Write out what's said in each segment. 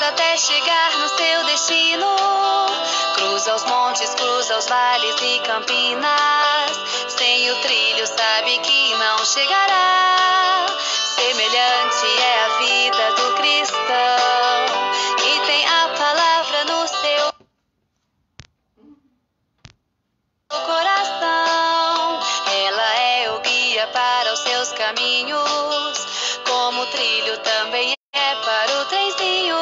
depressa até chegar no seu destino. Cruza os montes, cruza os vales e campinas. Sem o trilho sabe que não chegará. Semelhante é a vida do cristão, que tem a palavra no seu coração. Ela é o guia para os seus caminhos, como o trilho também é para o trenzinho.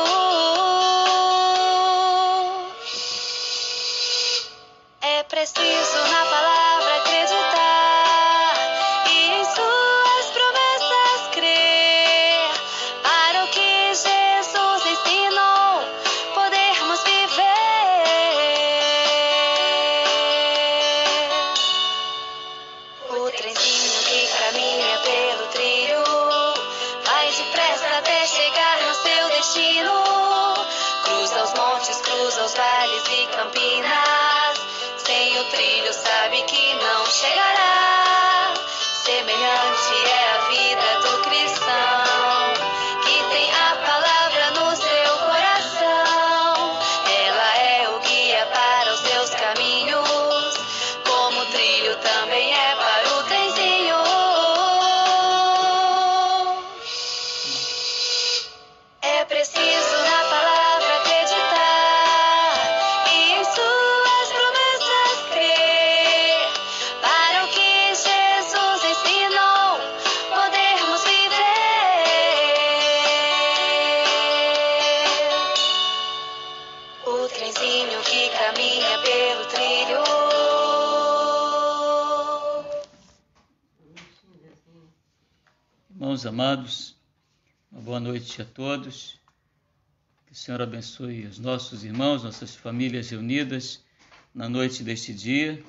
É preciso na palavra acreditar e em suas promessas crer. Para o que Jesus ensinou, podermos viver. O trenzinho que caminha pelo trilho vai depressa até chegar no seu destino. Cruza os montes, cruza os vales e campinas. Sem o trilho sabe que não chegará. Semelhante é a vida do cristão, que tem a palavra no seu coração. Ela é o guia para os seus caminhos, como o trilho também é para o trenzinho. É preciso na palavra acreditar e em suas promessas crer. Para o que Jesus ensinou, podermos viver. O trenzinho que caminha pelo trilho. Irmãos amados, uma boa noite a todos. Que o Senhor abençoe os nossos irmãos, nossas famílias reunidas na noite deste dia.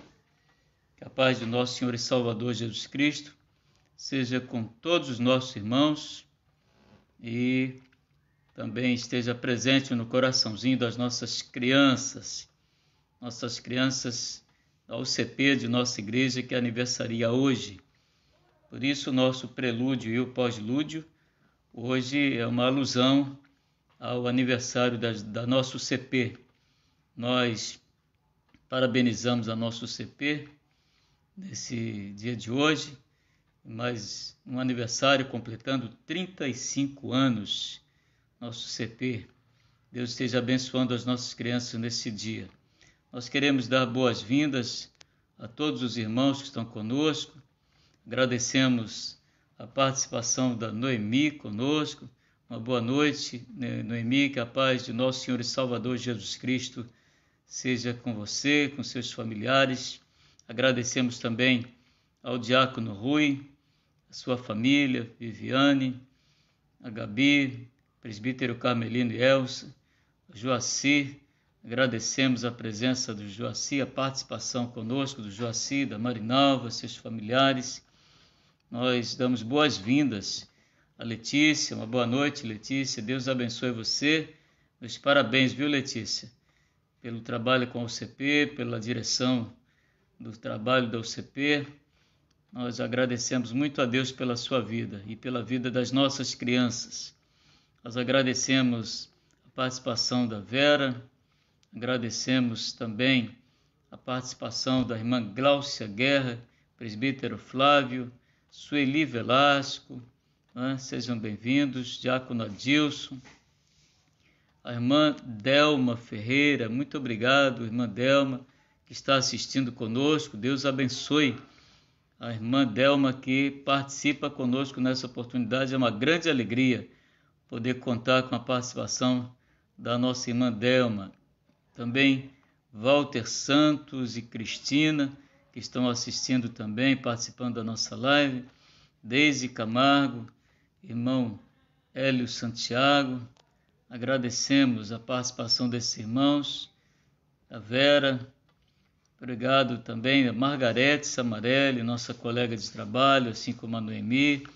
Que a paz do nosso Senhor e Salvador Jesus Cristo seja com todos os nossos irmãos e também esteja presente no coraçãozinho das nossas crianças da UCP de nossa igreja, que aniversaria hoje. Por isso, o nosso prelúdio e o pós-lúdio hoje é uma alusão ao aniversário da nossa UCP. Nós parabenizamos a nossa UCP nesse dia de hoje, mais um aniversário completando 35 anos, nosso UCP. Deus esteja abençoando as nossas crianças nesse dia. Nós queremos dar boas-vindas a todos os irmãos que estão conosco. Agradecemos a participação da Noemi conosco. Uma boa noite, Noemi, que a paz de nosso Senhor e Salvador Jesus Cristo seja com você, com seus familiares. Agradecemos também ao diácono Rui, a sua família, Viviane, a Gabi, presbítero Carmelino e Elsa, a Joaci. Agradecemos a presença do Joaci, a participação conosco do Joaci, da Marinalva, seus familiares. Nós damos boas-vindas a Letícia. Uma boa noite, Letícia. Deus abençoe você. Meus parabéns, viu, Letícia, pelo trabalho com a UCP, pela direção do trabalho da UCP. Nós agradecemos muito a Deus pela sua vida e pela vida das nossas crianças. Nós agradecemos a participação da Vera, agradecemos também a participação da irmã Gláucia Guerra, presbítero Flávio, Sueli Velasco, sejam bem-vindos, diácono Adilson, a irmã Delma Ferreira, muito obrigado, irmã Delma, que está assistindo conosco. Deus abençoe a irmã Delma, que participa conosco nessa oportunidade. É uma grande alegria poder contar com a participação da nossa irmã Delma. Também Walter Santos e Cristina, que estão assistindo também, participando da nossa live. Deise Camargo, irmão Hélio Santiago. Agradecemos a participação desses irmãos. A Vera, obrigado também a Margarete Samarelli, nossa colega de trabalho, assim como a Noemi.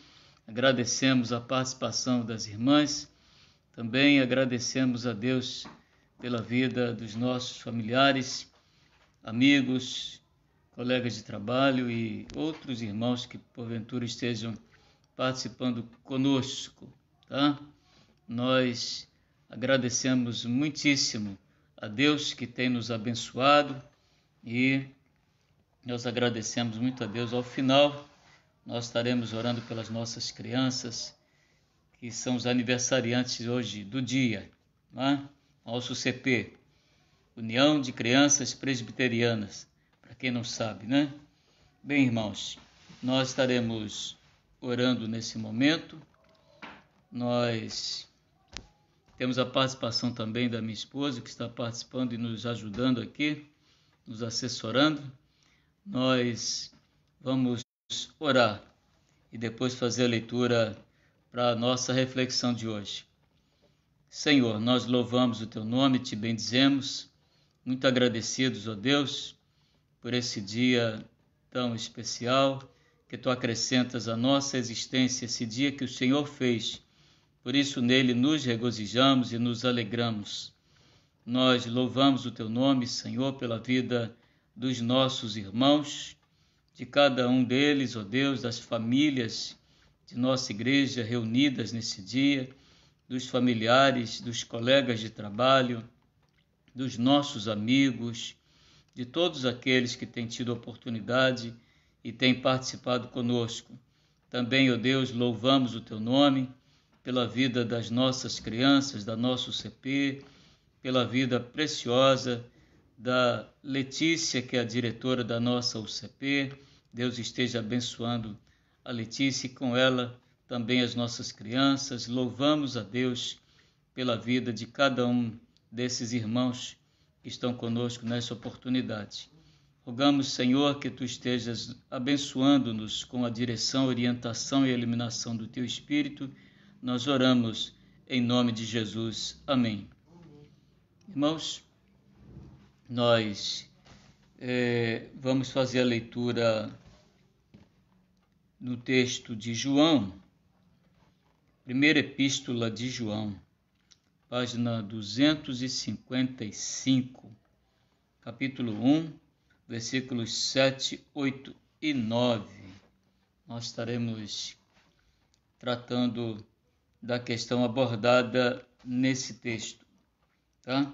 Agradecemos a participação das irmãs. Também agradecemos a Deus pela vida dos nossos familiares, amigos, colegas de trabalho e outros irmãos que porventura estejam participando conosco, tá? Nós agradecemos muitíssimo a Deus que tem nos abençoado e nós agradecemos muito a Deus. Ao final, nós estaremos orando pelas nossas crianças, que são os aniversariantes hoje do dia, né? Nosso CP, União de Crianças Presbiterianas, para quem não sabe, né? Bem, irmãos, nós estaremos orando nesse momento. Nós temos a participação também da minha esposa, que está participando e nos ajudando aqui, nos assessorando. Nós vamos orar e depois fazer a leitura para a nossa reflexão de hoje. Senhor, nós louvamos o Teu nome, Te bendizemos, muito agradecidos, ó Deus, por esse dia tão especial que Tu acrescentas à nossa existência, esse dia que o Senhor fez. Por isso nele nos regozijamos e nos alegramos. Nós louvamos o Teu nome, Senhor, pela vida dos nossos irmãos, de cada um deles, ó Deus, das famílias de nossa igreja reunidas nesse dia, dos familiares, dos colegas de trabalho, dos nossos amigos, de todos aqueles que têm tido a oportunidade e têm participado conosco. Também, ó Deus, louvamos o Teu nome pela vida das nossas crianças, da nossa UCP, pela vida preciosa da Letícia, que é a diretora da nossa UCP. Deus esteja abençoando a Letícia e com ela também as nossas crianças. Louvamos a Deus pela vida de cada um desses irmãos que estão conosco nessa oportunidade. Rogamos, Senhor, que Tu estejas abençoando-nos com a direção, orientação e iluminação do Teu Espírito. Nós oramos em nome de Jesus. Amém. Irmãos, nós vamos fazer a leitura no texto de João, primeira epístola de João, página 255, capítulo 1, versículos 7, 8 e 9. Nós estaremos tratando da questão abordada nesse texto, tá?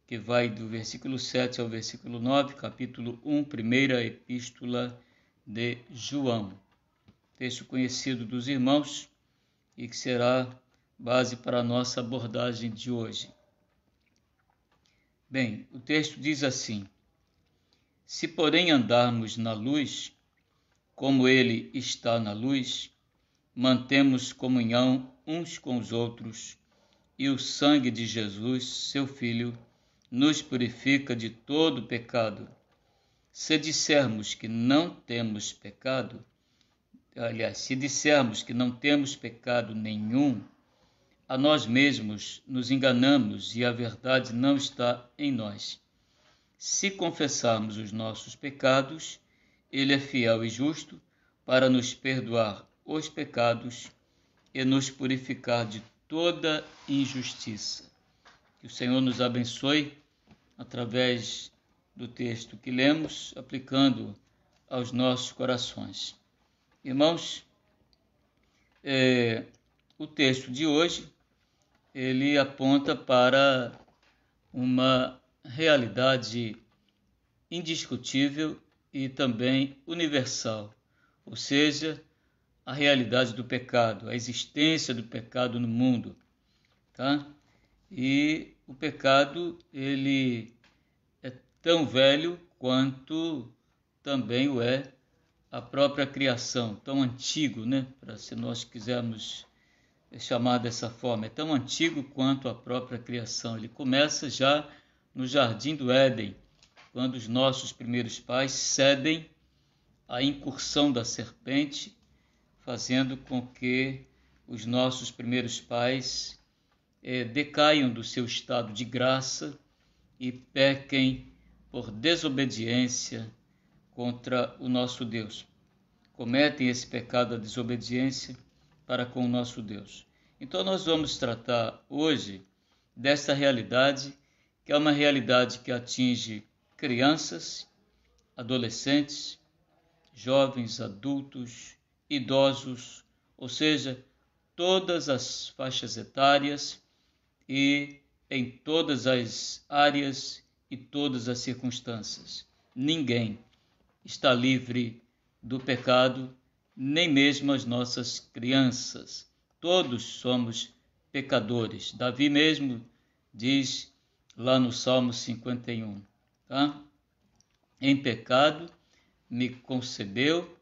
Que vai do versículo 7 ao versículo 9, capítulo 1, primeira epístola de João. Texto conhecido dos irmãos e que será base para a nossa abordagem de hoje. Bem, o texto diz assim: Se, porém, andarmos na luz, como Ele está na luz, mantemos comunhão uns com os outros, e o sangue de Jesus, seu Filho, nos purifica de todo pecado. Se dissermos que não temos pecado, se dissermos que não temos pecado nenhum, a nós mesmos nos enganamos e a verdade não está em nós. Se confessarmos os nossos pecados, Ele é fiel e justo para nos perdoar os pecados e nos purificar de toda injustiça. Que o Senhor nos abençoe através do texto que lemos, aplicando aos nossos corações. Irmãos, o texto de hoje, ele aponta para uma realidade indiscutível e também universal, ou seja, a realidade do pecado, a existência do pecado no mundo, tá? E o pecado, ele é tão velho quanto também o é a própria criação, tão antigo, né? Se nós quisermos chamar dessa forma, é tão antigo quanto a própria criação. Ele começa já no Jardim do Éden, quando os nossos primeiros pais cedem à incursão da serpente, fazendo com que os nossos primeiros pais decaiam do seu estado de graça e pequem por desobediência contra o nosso Deus. Cometem esse pecado da desobediência para com o nosso Deus. Então nós vamos tratar hoje dessa realidade, que é uma realidade que atinge crianças, adolescentes, jovens, adultos, idosos, ou seja, todas as faixas etárias e em todas as áreas e todas as circunstâncias. Ninguém está livre do pecado, nem mesmo as nossas crianças. Todos somos pecadores. Davi mesmo diz lá no Salmo 51, tá? Em pecado me concebeu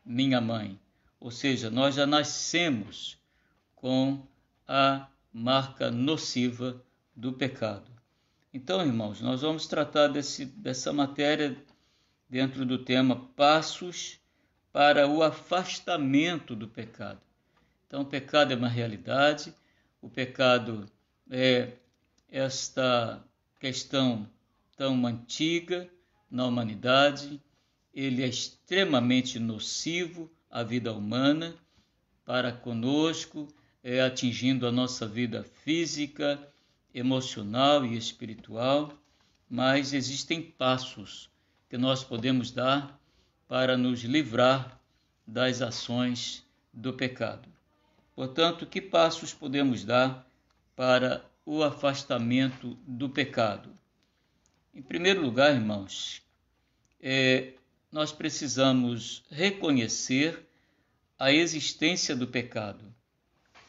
minha mãe. Ou seja, nós já nascemos com a marca nociva do pecado. Então, irmãos, nós vamos tratar dessa matéria dentro do tema Passos para o afastamento do pecado. Então, o pecado é uma realidade, o pecado é esta questão tão antiga na humanidade, ele é extremamente nocivo à vida humana, para conosco, atingindo a nossa vida física, emocional e espiritual, mas existem passos que nós podemos dar para nos livrar das ações do pecado. Portanto, que passos podemos dar para o afastamento do pecado? Em primeiro lugar, irmãos, nós precisamos reconhecer a existência do pecado.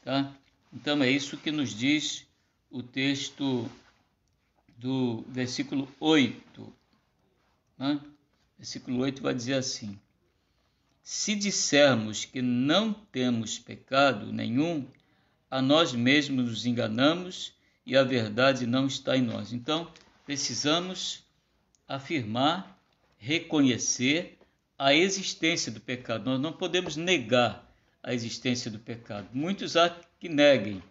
Tá? Então, é isso que nos diz o texto do versículo 8. Né? Versículo 8 vai dizer assim: se dissermos que não temos pecado nenhum, a nós mesmos nos enganamos e a verdade não está em nós. Então, precisamos afirmar, reconhecer a existência do pecado. Nós não podemos negar a existência do pecado. Muitos há que neguem,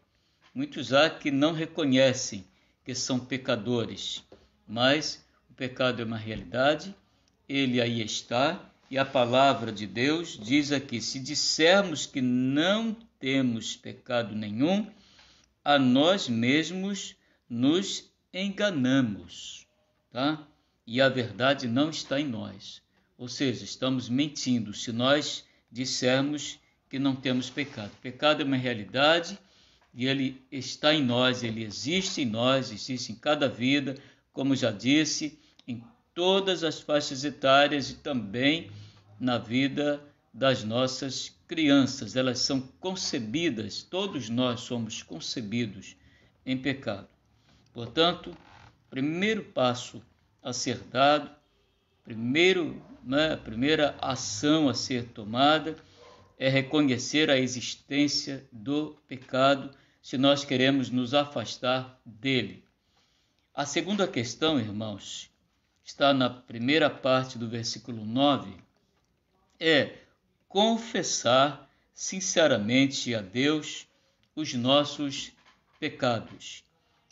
muitos há que não reconhecem que são pecadores, mas o pecado é uma realidade, ele aí está, e a palavra de Deus diz aqui: se dissermos que não temos pecado nenhum, a nós mesmos nos enganamos, tá? E a verdade não está em nós. Ou seja, estamos mentindo se nós dissermos que não temos pecado. O pecado é uma realidade e ele está em nós, ele existe em nós, existe em cada vida, como já disse, em todas as faixas etárias e também na vida das nossas crianças. Elas são concebidas, todos nós somos concebidos em pecado. Portanto, primeiro passo a ser dado, a primeira ação a ser tomada é reconhecer a existência do pecado, se nós queremos nos afastar dele. A segunda questão, irmãos, está na primeira parte do versículo 9, é confessar sinceramente a Deus os nossos pecados.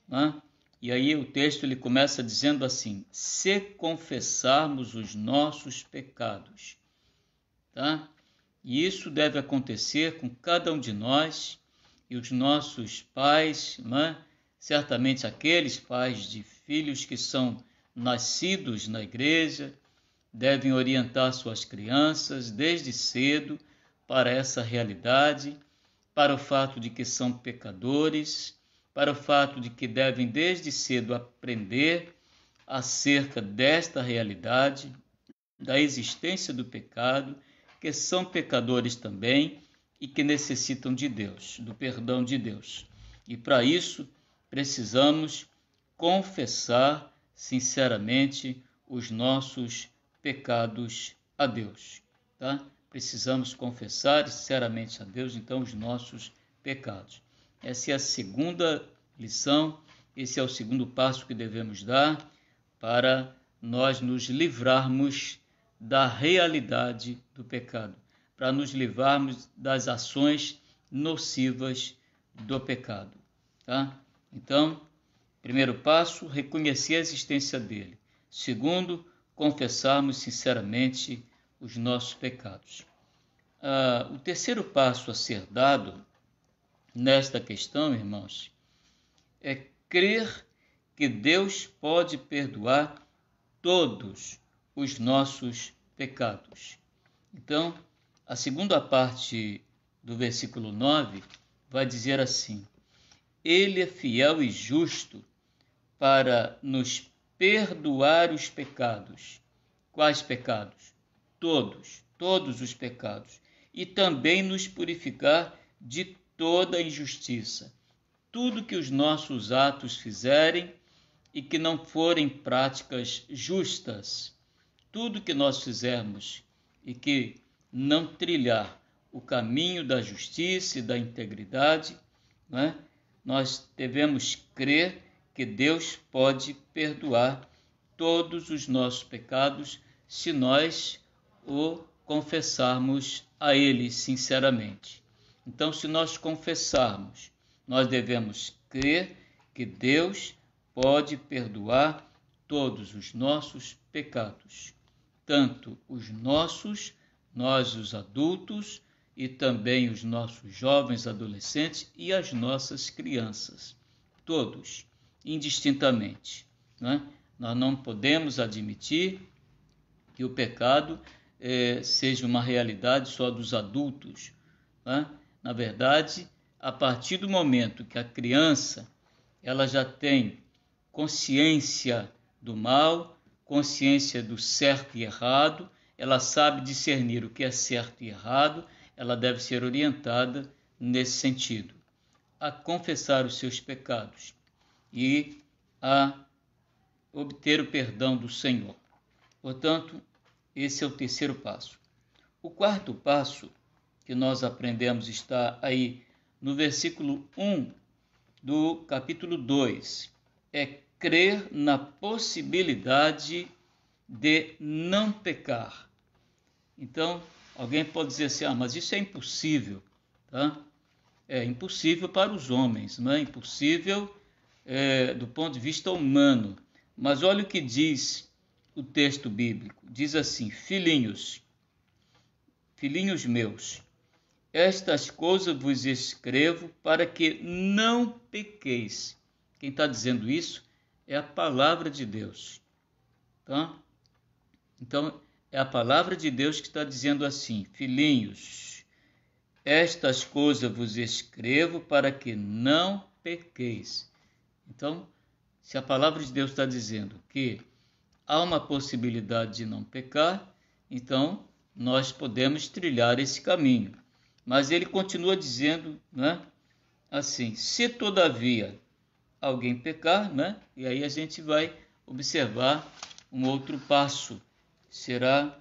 Né? E aí o texto ele começa dizendo assim: se confessarmos os nossos pecados. Tá? E isso deve acontecer com cada um de nós e os nossos pais, né? Certamente aqueles pais de filhos que são nascidos na igreja, devem orientar suas crianças desde cedo para essa realidade, para o fato de que são pecadores, para o fato de que devem desde cedo aprender acerca desta realidade, da existência do pecado, que são pecadores também e que necessitam de Deus, do perdão de Deus. E para isso precisamos confessar sinceramente os nossos pecados a Deus, tá? Precisamos confessar sinceramente a Deus, então, os nossos pecados. Essa é a segunda lição, esse é o segundo passo que devemos dar para nós nos livrarmos da realidade do pecado, para nos livrarmos das ações nocivas do pecado, tá? Então, primeiro passo, reconhecer a existência dele. Segundo, confessarmos sinceramente os nossos pecados. O terceiro passo a ser dado nesta questão, irmãos, é crer que Deus pode perdoar todos os nossos pecados. Então, a segunda parte do versículo 9 vai dizer assim: Ele é fiel e justo para nos perdoar os pecados. Quais pecados? Todos os pecados. E também nos purificar de toda injustiça. Tudo que os nossos atos fizerem e que não forem práticas justas, tudo que nós fizermos e que não trilhar o caminho da justiça e da integridade, né? Nós devemos crer que Deus pode perdoar todos os nossos pecados se nós o confessarmos a Ele sinceramente. Então, se nós confessarmos, nós devemos crer que Deus pode perdoar todos os nossos pecados, tanto os nossos, nós os adultos, e também os nossos jovens, adolescentes e as nossas crianças, todos, indistintamente, né? Nós não podemos admitir que o pecado seja uma realidade só dos adultos, né? Na verdade, a partir do momento que a criança ela já tem consciência do mal, consciência do certo e errado, ela sabe discernir o que é certo e errado, ela deve ser orientada nesse sentido, a confessar os seus pecados e a obter o perdão do Senhor. Portanto, esse é o terceiro passo. O quarto passo que nós aprendemos está aí no versículo 1 do capítulo 2, é crer na possibilidade de não pecar. Então, alguém pode dizer assim, mas isso é impossível, tá? É impossível para os homens, não é impossível do ponto de vista humano. Mas olha o que diz o texto bíblico. Diz assim, filhinhos meus, estas coisas vos escrevo para que não pequeis. Quem está dizendo isso é a palavra de Deus. Tá? Então, é a palavra de Deus que está dizendo assim, filhinhos, estas coisas vos escrevo para que não pequeis. Então, se a palavra de Deus está dizendo que há uma possibilidade de não pecar, então nós podemos trilhar esse caminho. Mas ele continua dizendo, né, assim, se todavia alguém pecar, né, e aí a gente vai observar um outro passo, será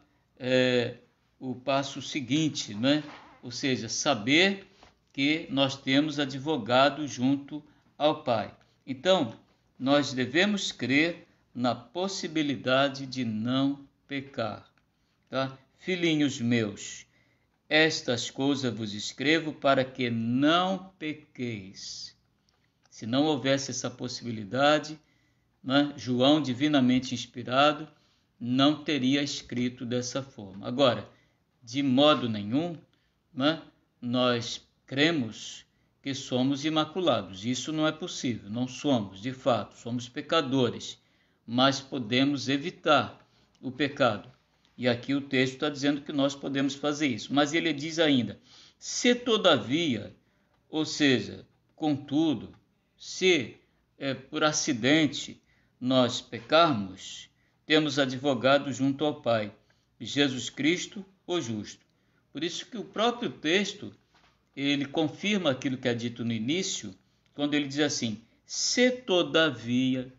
o passo seguinte, né, ou seja, saber que nós temos advogado junto ao Pai. Então, nós devemos crer na possibilidade de não pecar. Tá? Filhinhos meus, estas coisas vos escrevo para que não pequeis. Se não houvesse essa possibilidade, né, João, divinamente inspirado, não teria escrito dessa forma. Agora, de modo nenhum, né, nós cremos que somos imaculados. Isso não é possível, não somos, de fato, somos pecadores, mas podemos evitar o pecado. E aqui o texto está dizendo que nós podemos fazer isso. Mas ele diz ainda, se todavia, ou seja, contudo, se por acidente nós pecarmos, temos advogado junto ao Pai, Jesus Cristo, o justo. Por isso que o próprio texto, ele confirma aquilo que é dito no início, quando ele diz assim, se todavia,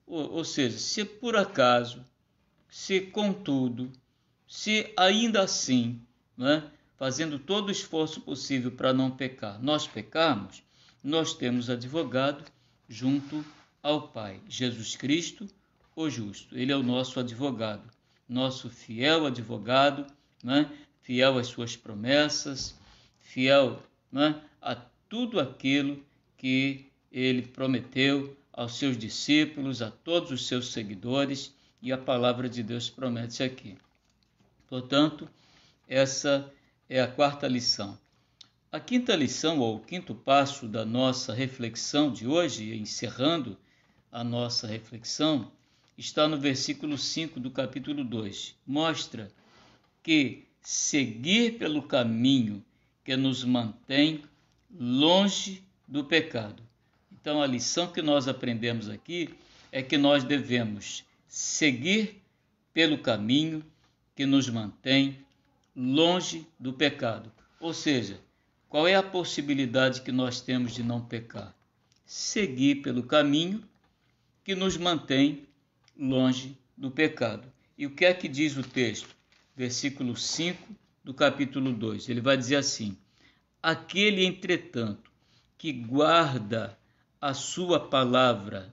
ou seja, se por acaso, se contudo, se ainda assim, né, fazendo todo o esforço possível para não pecar, nós pecarmos, nós temos advogado junto ao Pai, Jesus Cristo, o justo. Ele é o nosso advogado, nosso fiel advogado, né, fiel às suas promessas, fiel, né, a tudo aquilo que ele prometeu aos seus discípulos, a todos os seus seguidores, e a palavra de Deus promete aqui. Portanto, essa é a quarta lição. A quinta lição, ou o quinto passo da nossa reflexão de hoje, encerrando a nossa reflexão, está no versículo 5 do capítulo 2. Mostra que seguir pelo caminho que nos mantém longe do pecado. Então, a lição que nós aprendemos aqui é que nós devemos seguir pelo caminho que nos mantém longe do pecado. Ou seja, qual é a possibilidade que nós temos de não pecar? Seguir pelo caminho que nos mantém longe do pecado. E o que é que diz o texto? Versículo 5 do capítulo 2. Ele vai dizer assim: aquele, entretanto, que guarda a sua palavra,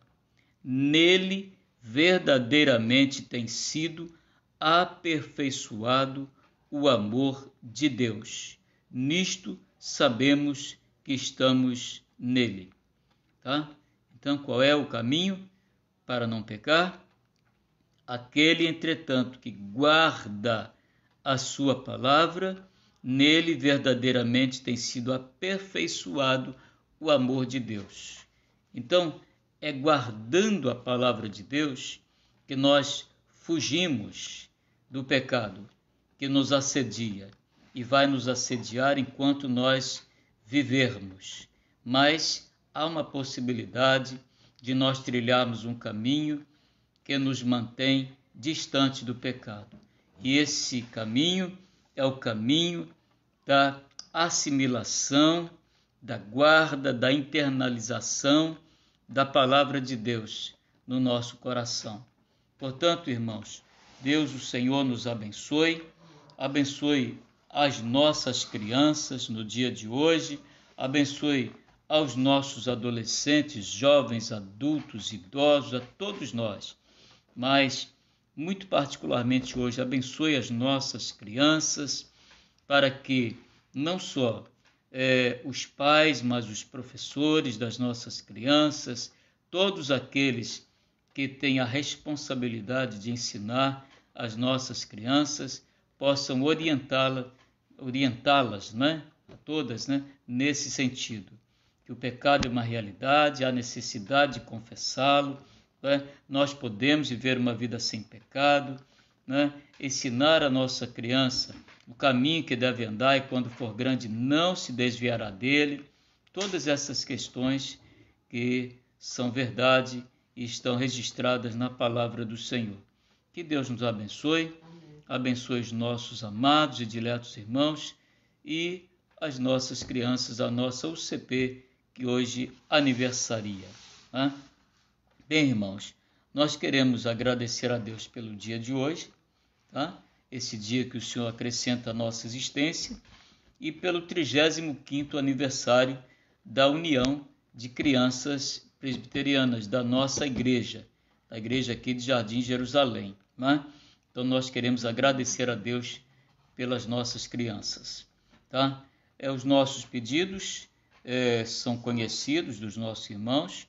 nele verdadeiramente tem sido aperfeiçoado o amor de Deus. Nisto sabemos que estamos nele. Tá? Então, qual é o caminho para não pecar? Aquele, entretanto, que guarda a sua palavra, nele verdadeiramente tem sido aperfeiçoado o amor de Deus. Então, é guardando a palavra de Deus que nós fugimos do pecado que nos assedia e vai nos assediar enquanto nós vivermos. Mas há uma possibilidade de nós trilharmos um caminho que nos mantém distante do pecado. E esse caminho é o caminho da assimilação, da guarda, da internalização da palavra de Deus no nosso coração. Portanto, irmãos, Deus, o Senhor, nos abençoe as nossas crianças no dia de hoje, abençoe aos nossos adolescentes, jovens, adultos, idosos, a todos nós, mas muito particularmente hoje, abençoe as nossas crianças, para que não só os pais, mas os professores das nossas crianças, todos aqueles que têm a responsabilidade de ensinar as nossas crianças, possam orientá-las, né? A todas, né? Nesse sentido, que o pecado é uma realidade, há necessidade de confessá-lo, né? Nós podemos viver uma vida sem pecado, né? Ensinar a nossa criança o caminho que deve andar e quando for grande não se desviará dele. Todas essas questões que são verdade e estão registradas na palavra do Senhor. Que Deus nos abençoe, abençoe os nossos amados e diletos irmãos e as nossas crianças, a nossa UCP que hoje aniversaria. Né? Bem, irmãos, nós queremos agradecer a Deus pelo dia de hoje, tá? Esse dia que o Senhor acrescenta à nossa existência, e pelo 35º aniversário da União de Crianças Presbiterianas da nossa igreja, da igreja aqui de Jardim Jerusalém. Né? Então nós queremos agradecer a Deus pelas nossas crianças. Tá? Os nossos pedidos são conhecidos dos nossos irmãos.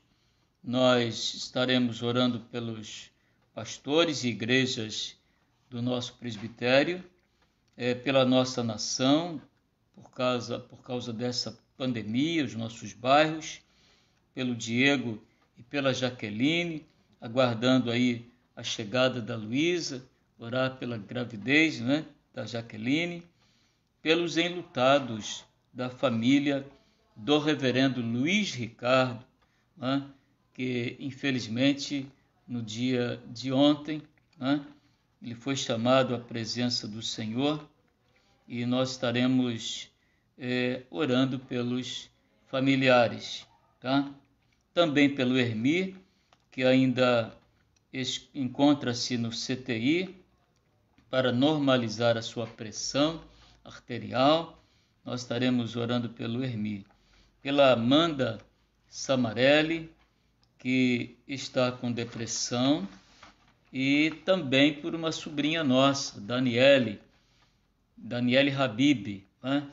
Nós estaremos orando pelos pastores e igrejas do nosso presbitério, pela nossa nação, por causa dessa pandemia, os nossos bairros, pelo Diego e pela Jaqueline, aguardando aí a chegada da Luísa, orar pela gravidez, né, da Jaqueline, pelos enlutados da família do reverendo Luiz Ricardo, né, que infelizmente no dia de ontem, né, ele foi chamado à presença do Senhor e nós estaremos orando pelos familiares, tá? Também pelo Hermi, que ainda encontra-se no CTI para normalizar a sua pressão arterial. Nós estaremos orando pelo Hermi. Pela Amanda Samarelli, que está com depressão, e também por uma sobrinha nossa, Daniele Habib, né?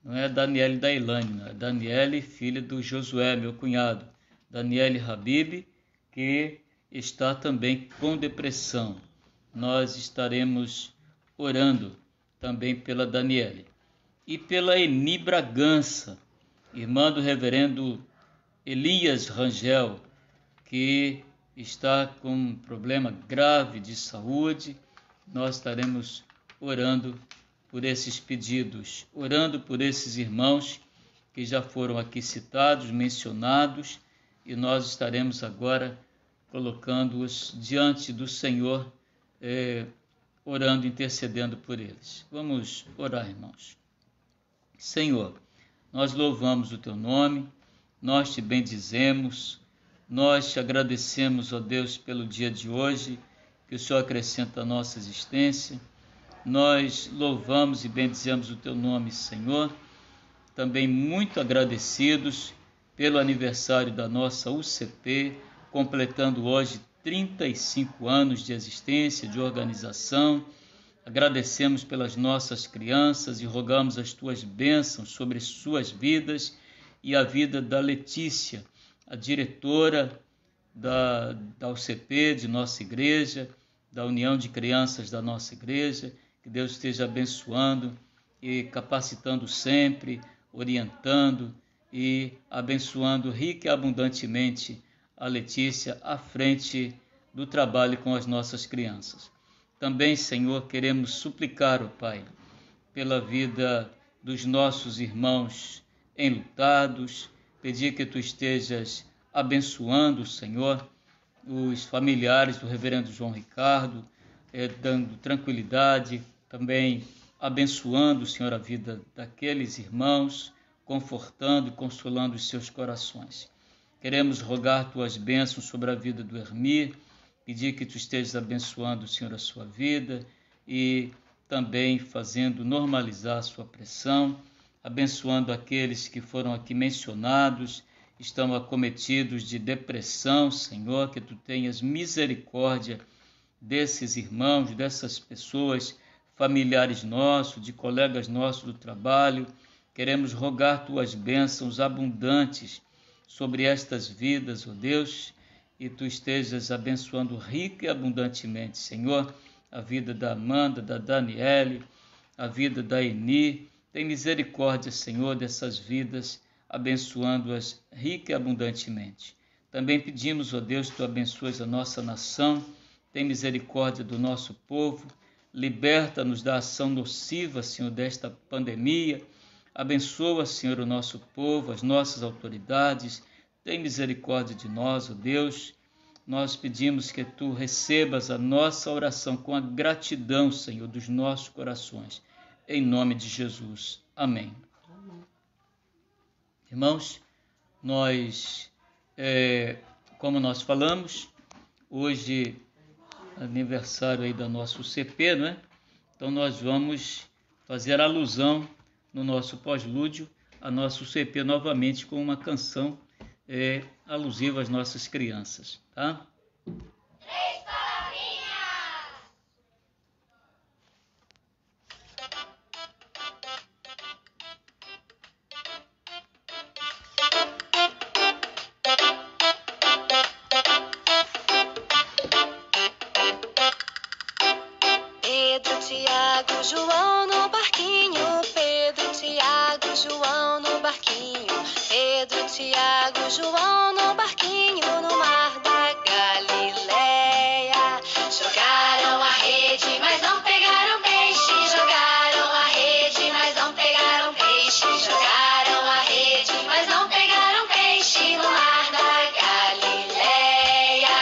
Não é a Daniele da Ilane, não é Daniele, filha do Josué, meu cunhado. Daniele Habib, que está também com depressão. Nós estaremos orando também pela Daniele. E pela Eni Bragança, irmã do reverendo Elias Rangel, que está com um problema grave de saúde. Nós estaremos orando por esses pedidos, orando por esses irmãos que já foram aqui citados, mencionados, e nós estaremos agora colocando-os diante do Senhor, orando, intercedendo por eles. Vamos orar, irmãos. Senhor, nós louvamos o Teu nome, nós Te bendizemos, nós Te agradecemos, ó Deus, pelo dia de hoje, que o Senhor acrescenta a nossa existência. Nós louvamos e bendizemos o Teu nome, Senhor, também muito agradecidos pelo aniversário da nossa UCP, completando hoje 35 anos de existência, de organização. Agradecemos pelas nossas crianças e rogamos as Tuas bênçãos sobre suas vidas e a vida da Letícia, a diretora da UCP, de nossa igreja, da União de Crianças da nossa igreja. Que Deus esteja abençoando e capacitando sempre, orientando e abençoando rica e abundantemente a Letícia à frente do trabalho com as nossas crianças. Também, Senhor, queremos suplicar, ó Pai, pela vida dos nossos irmãos enlutados, pedir que Tu estejas abençoando, Senhor, os familiares do reverendo João Ricardo, dando tranquilidade, também abençoando, Senhor, a vida daqueles irmãos, confortando e consolando os seus corações. Queremos rogar Tuas bênçãos sobre a vida do Hermir, pedir que Tu estejas abençoando, Senhor, a sua vida e também fazendo normalizar a sua pressão, abençoando aqueles que foram aqui mencionados, estão acometidos de depressão, Senhor, que Tu tenhas misericórdia desses irmãos, dessas pessoas, familiares nossos, de colegas nossos do trabalho. Queremos rogar Tuas bênçãos abundantes sobre estas vidas, ó Deus, e Tu estejas abençoando rica e abundantemente, Senhor, a vida da Amanda, da Daniele, a vida da Eni. Tem misericórdia, Senhor, dessas vidas, abençoando-as rica e abundantemente. Também pedimos, ó Deus, que Tu abençoes a nossa nação, tem misericórdia do nosso povo, liberta-nos da ação nociva, Senhor, desta pandemia. Abençoa, Senhor, o nosso povo, as nossas autoridades. Tem misericórdia de nós, ó Deus. Nós pedimos que Tu recebas a nossa oração com a gratidão, Senhor, dos nossos corações. Em nome de Jesus. Amém. Irmãos, como nós falamos, hoje aniversário aí da nossa UCP, não é? Então nós vamos fazer alusão no nosso pós-lúdio a nossa UCP novamente com uma canção alusiva às nossas crianças, tá? Três palavrinhas! Pedro, Tiago, João no barquinho. Pedro, Tiago, João no barquinho. Pedro, Tiago, João no barquinho, no mar da Galileia. Jogaram a rede, mas não pegaram peixe. Jogaram a rede, mas não pegaram peixe. Jogaram a rede, mas não pegaram peixe, no mar da Galileia.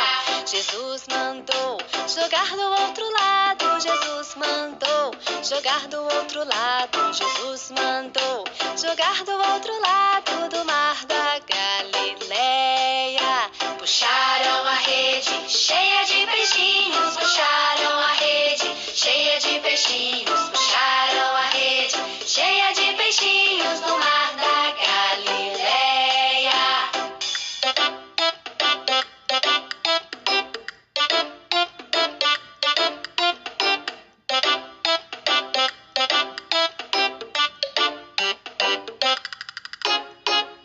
Jesus mandou jogar do outro lado. Jesus mandou jogar do outro lado. Jesus mandou jogar do outro lado do mar da Galileia. Puxaram a rede cheia de peixinhos. Puxaram a rede cheia de peixinhos. Puxaram a rede cheia de peixinhos no mar da Galileia.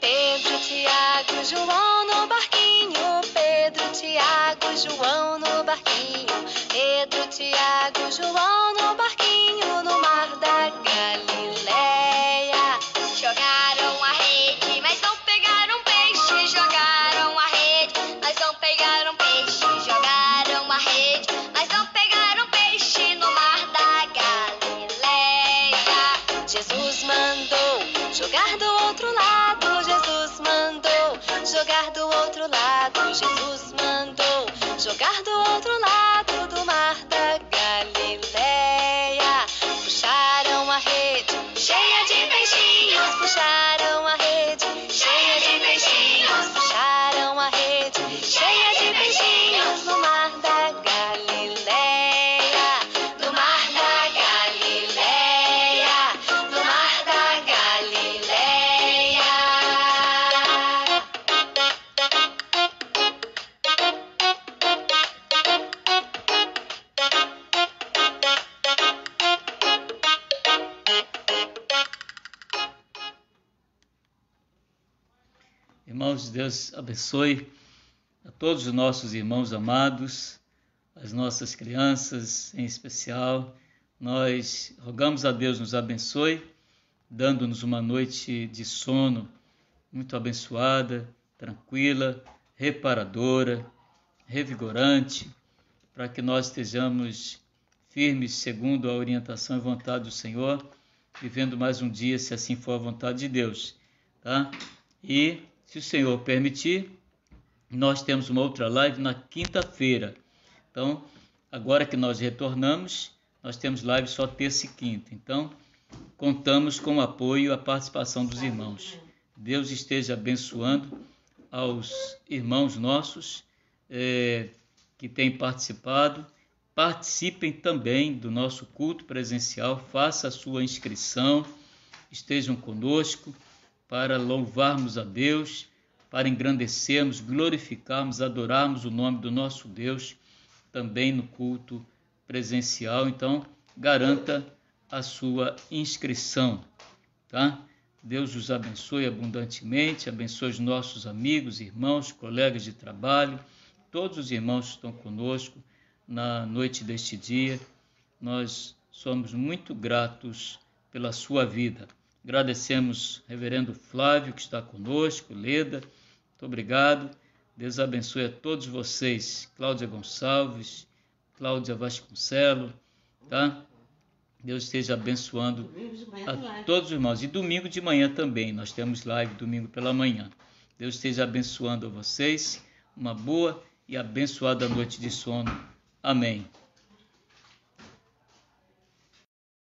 Pedro, Tiago, João no barquinho. Pedro, Tiago, João no barquinho. Pedro, Tiago, João no barquinho, no mar da Galileia. Jogaram a rede, mas não pegaram peixe. Jogaram a rede, mas não pegaram peixe. Jogaram a rede, mas não pegaram peixe, no mar da Galileia. Jesus mandou jogar do outro lado. Jesus mandou jogar do outro lado. Jesus mandou jogar do outro lado do mar da Galileia. Puxaram a rede cheia de peixinhos, puxaram a rede cheia de peixinhos, puxaram a rede cheia de peixinhos no mar da Galileia, no mar da Galileia, no mar da Galileia. Irmãos, Deus abençoe a todos os nossos irmãos amados, as nossas crianças em especial. Nós rogamos a Deus nos abençoe, dando-nos uma noite de sono muito abençoada, tranquila, reparadora, revigorante, para que nós estejamos firmes segundo a orientação e vontade do Senhor, vivendo mais um dia, se assim for a vontade de Deus, tá? E, se o Senhor permitir, nós temos uma outra live na quinta-feira. Então, agora que nós retornamos, nós temos live só terça e quinta. Então, contamos com o apoio e a participação dos irmãos. Deus esteja abençoando aos irmãos nossos que têm participado. Participem também do nosso culto presencial, faça a sua inscrição, estejam conosco para louvarmos a Deus, para engrandecermos, glorificarmos, adorarmos o nome do nosso Deus, também no culto presencial. Então, garanta a sua inscrição, tá? Deus os abençoe abundantemente, abençoe os nossos amigos, irmãos, colegas de trabalho, todos os irmãos que estão conosco na noite deste dia. Nós somos muito gratos pela sua vida. Agradecemos reverendo Flávio, que está conosco, Leda, muito obrigado. Deus abençoe a todos vocês, Cláudia Gonçalves, Cláudia Vasconcelos, tá? Deus esteja abençoando a todos os irmãos. E domingo de manhã também, nós temos live domingo pela manhã. Deus esteja abençoando a vocês, uma boa e abençoada noite de sono. Amém.